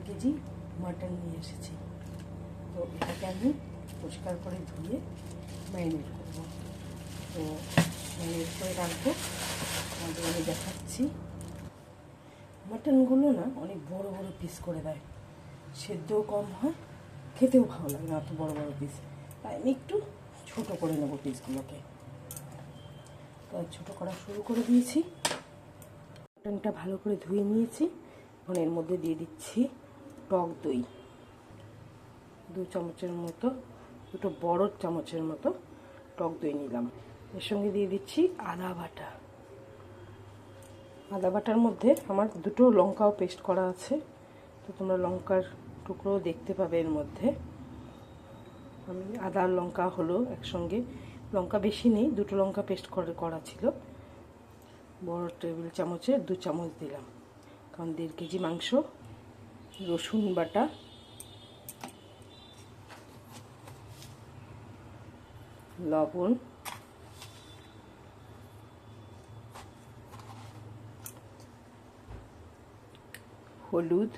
KG mutton নিয়ে এসেছি। তো এটাকে আমি পরিষ্কার করে ধুয়ে ম্যারিনেট করবো। তো ম্যারিনেট করে রাখবো। আমাদের আমি দেখাচ্ছি। মাটনগুলো না অনেক বড় বড় পিস করে দেয়, সেদ্ধও কম হয়, খেতেও ভালো লাগে না এত বড় বড় পিস। তাই আমি একটু ছোটো করে নেবো পিসগুলোকে। তাই ছোটো করা শুরু করে দিয়েছি। মাটনটা ভালো করে ধুয়ে নিয়েছি। এখন এর মধ্যে দিয়ে দিচ্ছি টক দই 2 চামচের মতো, দুটো বড় চামচের মতো টক দই নিলাম। এর সঙ্গে দিয়ে দিচ্ছি আদা বাটা। আদা বাটার মধ্যে আমার 2টো লঙ্কাও পেস্ট করা আছে, তো তোমরা লঙ্কার টুকরো দেখতে পাবে এর মধ্যে। আমি আদা আর লঙ্কা হলো একসঙ্গে, লঙ্কা বেশি নেই, 2টো লঙ্কা পেস্ট করা ছিল। বড় টেবিল চামচে 2 চামচ দিলাম, কারণ 1.5 কেজি মাংস। রসুন বাটা, লবণ, হলুদ,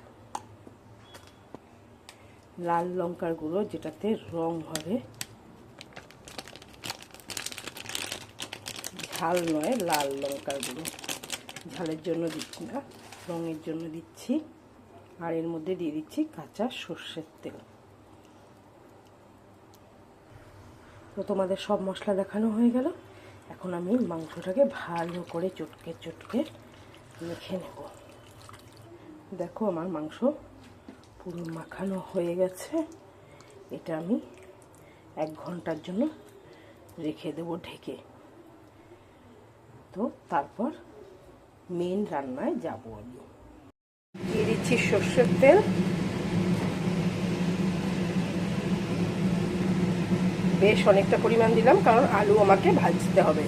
লাল লঙ্কার গুঁড়ো যেটাতে রং হবে, ঝাল নয় লাল লঙ্কার গুঁড়ো, ঝালের জন্য দিচ্ছি না, রঙের জন্য দিচ্ছি। আর এর মধ্যে দিয়ে দিচ্ছি কাঁচা সর্ষের তেল। তো তোমাদের সব মশলা দেখানো হয়ে গেল। এখন আমি মাংসটাকে ভালো করে চটকে চটকে মেখে নেব। দেখো আমার মাংস পুরো মাখানো হয়ে গেছে। এটা আমি 1 ঘন্টার জন্য রেখে দেবো ঢেকে। তো তারপর মেন রান্নায় যাব। আমি দিয়ে দিচ্ছি সর্ষের তেল। বেশ অনেকটা পরিমাণ দিলাম, কারণ আলু আমাকে ভাজতে হবে।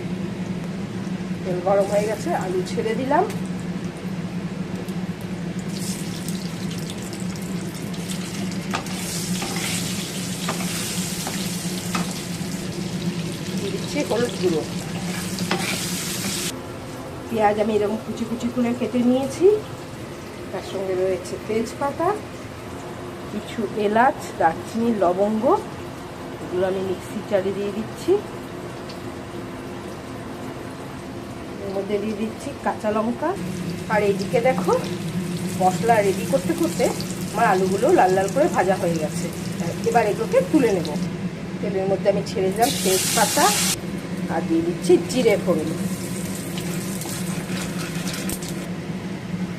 তেল গরম হয়ে গেছে, আলু ছেড়ে দিলাম। দিয়ে দিচ্ছি হলুদ গুঁড়ো। পেঁয়াজ আমি এরকম কুচি কুচি করে কেটে নিয়েছি। তার সঙ্গে রয়েছে তেজপাতা, কিছু এলাচ, দারচিনি, লবঙ্গ, এগুলো আমি মিক্সির জারে দিয়ে দিচ্ছি। এর মধ্যে দিয়ে দিচ্ছি কাঁচা লঙ্কা। আর এইদিকে দেখো মশলা রেডি করতে করতে আমার আলুগুলো লাল লাল করে ভাজা হয়ে গেছে। এবার এগুলোকে তুলে নেব। তেলের মধ্যে আমি ছেড়ে দিলাম তেজপাতা আর দিয়ে দিচ্ছি জিরে ফোড়ন।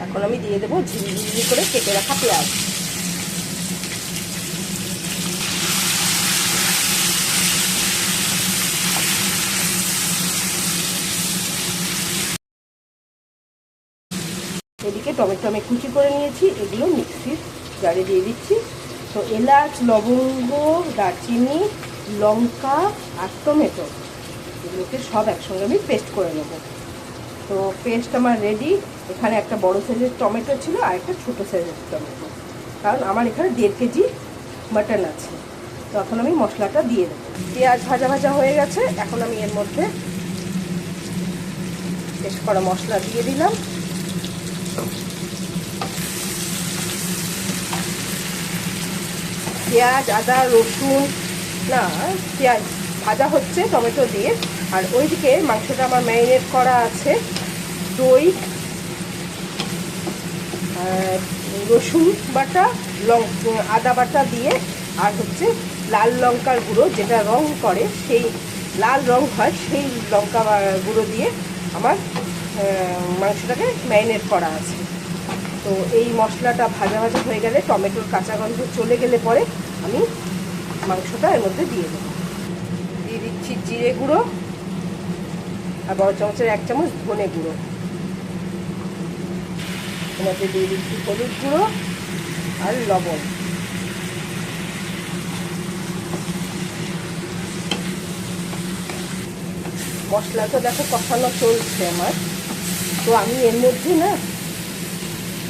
এখন আমি দিয়ে দেবো ঝিরিঝিরি করে কেটে রাখা পেঁয়াজ। এদিকে টমেটো আমি কুচি করে নিয়েছি, এগুলো মিক্সির জারে দিয়ে দিচ্ছি। তো এলাচ, লবঙ্গ, দারচিনি, লঙ্কা আর টমেটো এগুলোকে সব একসঙ্গে আমি পেস্ট করে নেব। তো পেস্ট আমার রেডি। এখানে একটা বড় সাইজের টমেটো ছিল আর একটা ছোটো সাইজের টমেটো, কারণ আমার এখানে 1.5 কেজি মাটন আছে। তো এখন আমি মশলাটা দিয়ে দেবো। পেঁয়াজ ভাজা ভাজা হয়ে গেছে। এখন আমি এর মধ্যে পেস্ট করা মশলা দিয়ে দিলাম। পেঁয়াজ, আদা, রসুন না, পেঁয়াজ ভাজা হচ্ছে টমেটো দিয়ে। আর ওইদিকে মাংসটা আমার ম্যারিনেট করা আছে দই, রসুন বাটা, আদা বাটা দিয়ে, আর হচ্ছে লাল লঙ্কার গুঁড়ো, যেটা রং করে, সেই লাল রং হয় সেই লঙ্কা গুঁড়ো দিয়ে আমার মাংসটাকে ম্যারিনেট করা আছে। তো এই মশলাটা ভাজা ভাজা হয়ে গেলে, টমেটোর কাঁচা গন্ধ চলে গেলে পরে আমি মাংসটা এর মধ্যে দিয়ে দেবো। দিয়ে দিচ্ছি জিরে গুঁড়ো আর বড় চামচের 1 চামচ ধনে গুঁড়ো। এর মধ্যে দিয়ে দিচ্ছি হলুদ গুঁড়ো আর লবণ। মশলাটা দেখো কষানো চলছে আমার। তো আমি এর মধ্যে না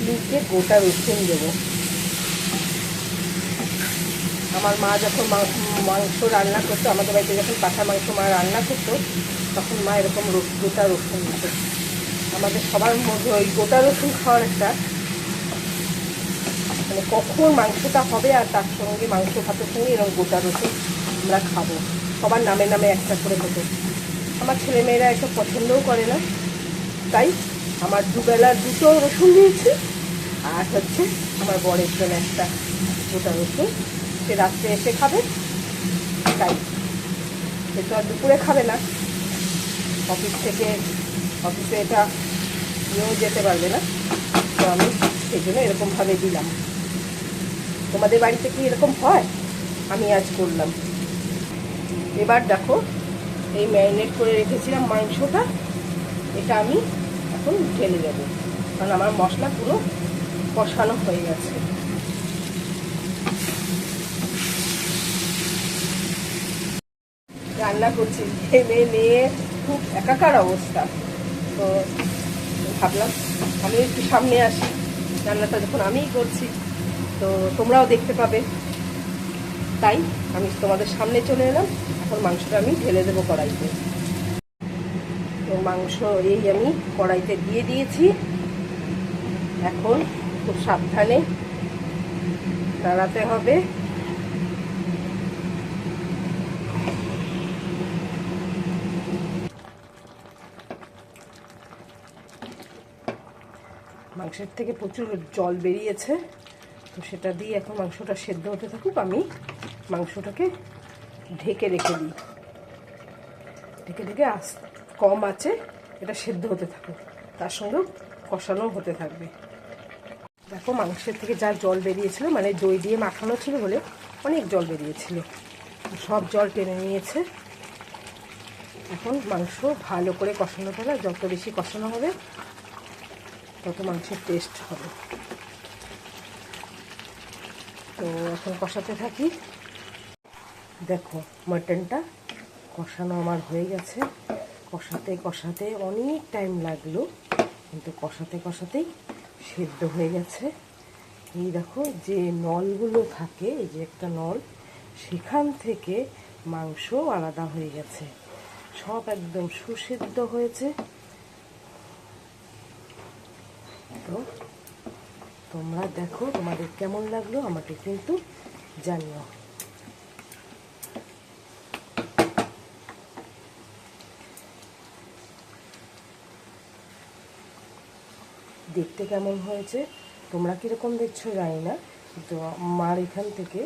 3টে গোটা রসুন দেবো। আমার মা যখন মাংস রান্না করতো, আমাদের বাড়িতে যখন পাঁঠা মাংস মা রান্না করতো, তখন মা এরকম গোটা রসুন দিত। আমাদের সবার মধ্যে ওই গোটা রসুন খাওয়ার একটা মানে কখন মাংসটা হবে আর তার সঙ্গে মাংস ভাতের সঙ্গে এরকম গোটা রসুন আমরা খাবো। সবার নামে নামে একটা করে হতো। আমার ছেলেমেয়েরা এসব পছন্দও করে না, তাই আমার দুবেলা দুটো রসুন দিয়েছি। আর হচ্ছে আমার বরের জন্য একটা গোটা রসুন, সে রাত্রে এসে খাবে, তাই সে তো আর দুপুরে খাবে না, অফিসে এটা নিয়েও যেতে পারবে না, তো আমি সেই জন্য এরকমভাবে দিলাম। তোমাদের বাড়িতে কি এরকম হয়? আমি আজ করলাম। এবার দেখো, এই ম্যারিনেট করে রেখেছিলাম মাংসটা, এটা আমি এখন ঢেলে দেবো, কারণ আমার মশলা পুরো কষানো হয়ে গেছে। রান্না করছি, মেয়ে খুব একাকার অবস্থা, তো ভাবলাম আমি একটু সামনে আসি, রান্নাটা যখন আমিই করছি তো তোমরাও দেখতে পাবে, তাই আমি তোমাদের সামনে চলে এলাম। এখন মাংসটা আমি ঢেলে দেবো কড়াইতে। তো মাংস এই আমি কড়াইতে দিয়ে দিয়েছি। এখন খুব সাবধানে নাড়াতে হবে। মাংসের থেকে প্রচুর জল বেরিয়েছে, তো সেটা দিয়ে এখন মাংসটা সেদ্ধ হতে থাকুক। আমি মাংসটাকে ঢেকে রেখে দিই, ঢেকে কম আছে এটা সেদ্ধ হতে থাকুক, তার সঙ্গেও কষানো হতে থাকবে। দেখো, মাংসের থেকে যা জল বেরিয়েছিল, মানে দই দিয়ে মাখানো ছিল বলে অনেক জল বেরিয়েছিল, সব জল টেনে নিয়েছে। এখন মাংস ভালো করে কষানো হবে, যত বেশি কষানো হবে তত মাংসের টেস্ট হবে। তো এখন কষাতে থাকি। দেখো, মাটনটা কষানো আমার হয়ে গেছে। কষাতে অনেক টাইম লাগলো, কিন্তু কষাতেই সেদ্ধ হয়ে গেছে। এই দেখো, যে নলগুলো থাকে, এই যে একটা নল, সেখান থেকে মাংস আলাদা হয়ে গেছে, সব একদম সুসেদ্ধ হয়েছে। তো তোমরা দেখো, তোমাদের কেমন লাগলো আমাকে কিন্তু জানিও। দেখতে কেমন হয়েছে, তোমরা কীরকম দেখছো জানি না, কিন্তু আমার এখান থেকে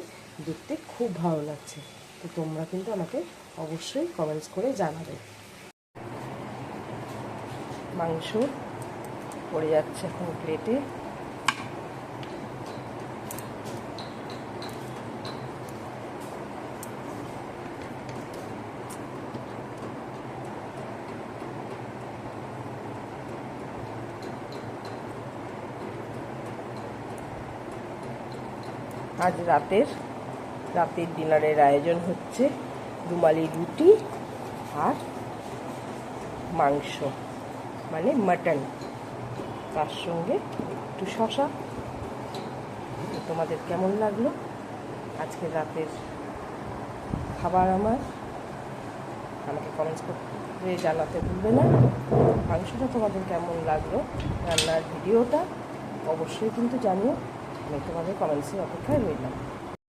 দেখতে খুব ভালো লাগছে। তো তোমরা কিন্তু আমাকে অবশ্যই কমেন্টস করে জানাবে। মাংস পড়ে যাচ্ছে এখন প্লেটে। আজ রাতের ডিনারের আয়োজন হচ্ছে রুমালি রুটি আর মাংস, মানে মাটন, তার সঙ্গে একটু শসা। তোমাদের কেমন লাগলো আজকে রাতের খাবার আমাকে কমেন্টস করে জানাতে ভুলবে না। মাংসটা তোমাদের কেমন লাগলো, রান্নার ভিডিওটা অবশ্যই কিন্তু জানিও। আমি তোমাদের কমেন্টসের অপেক্ষায় রইলাম।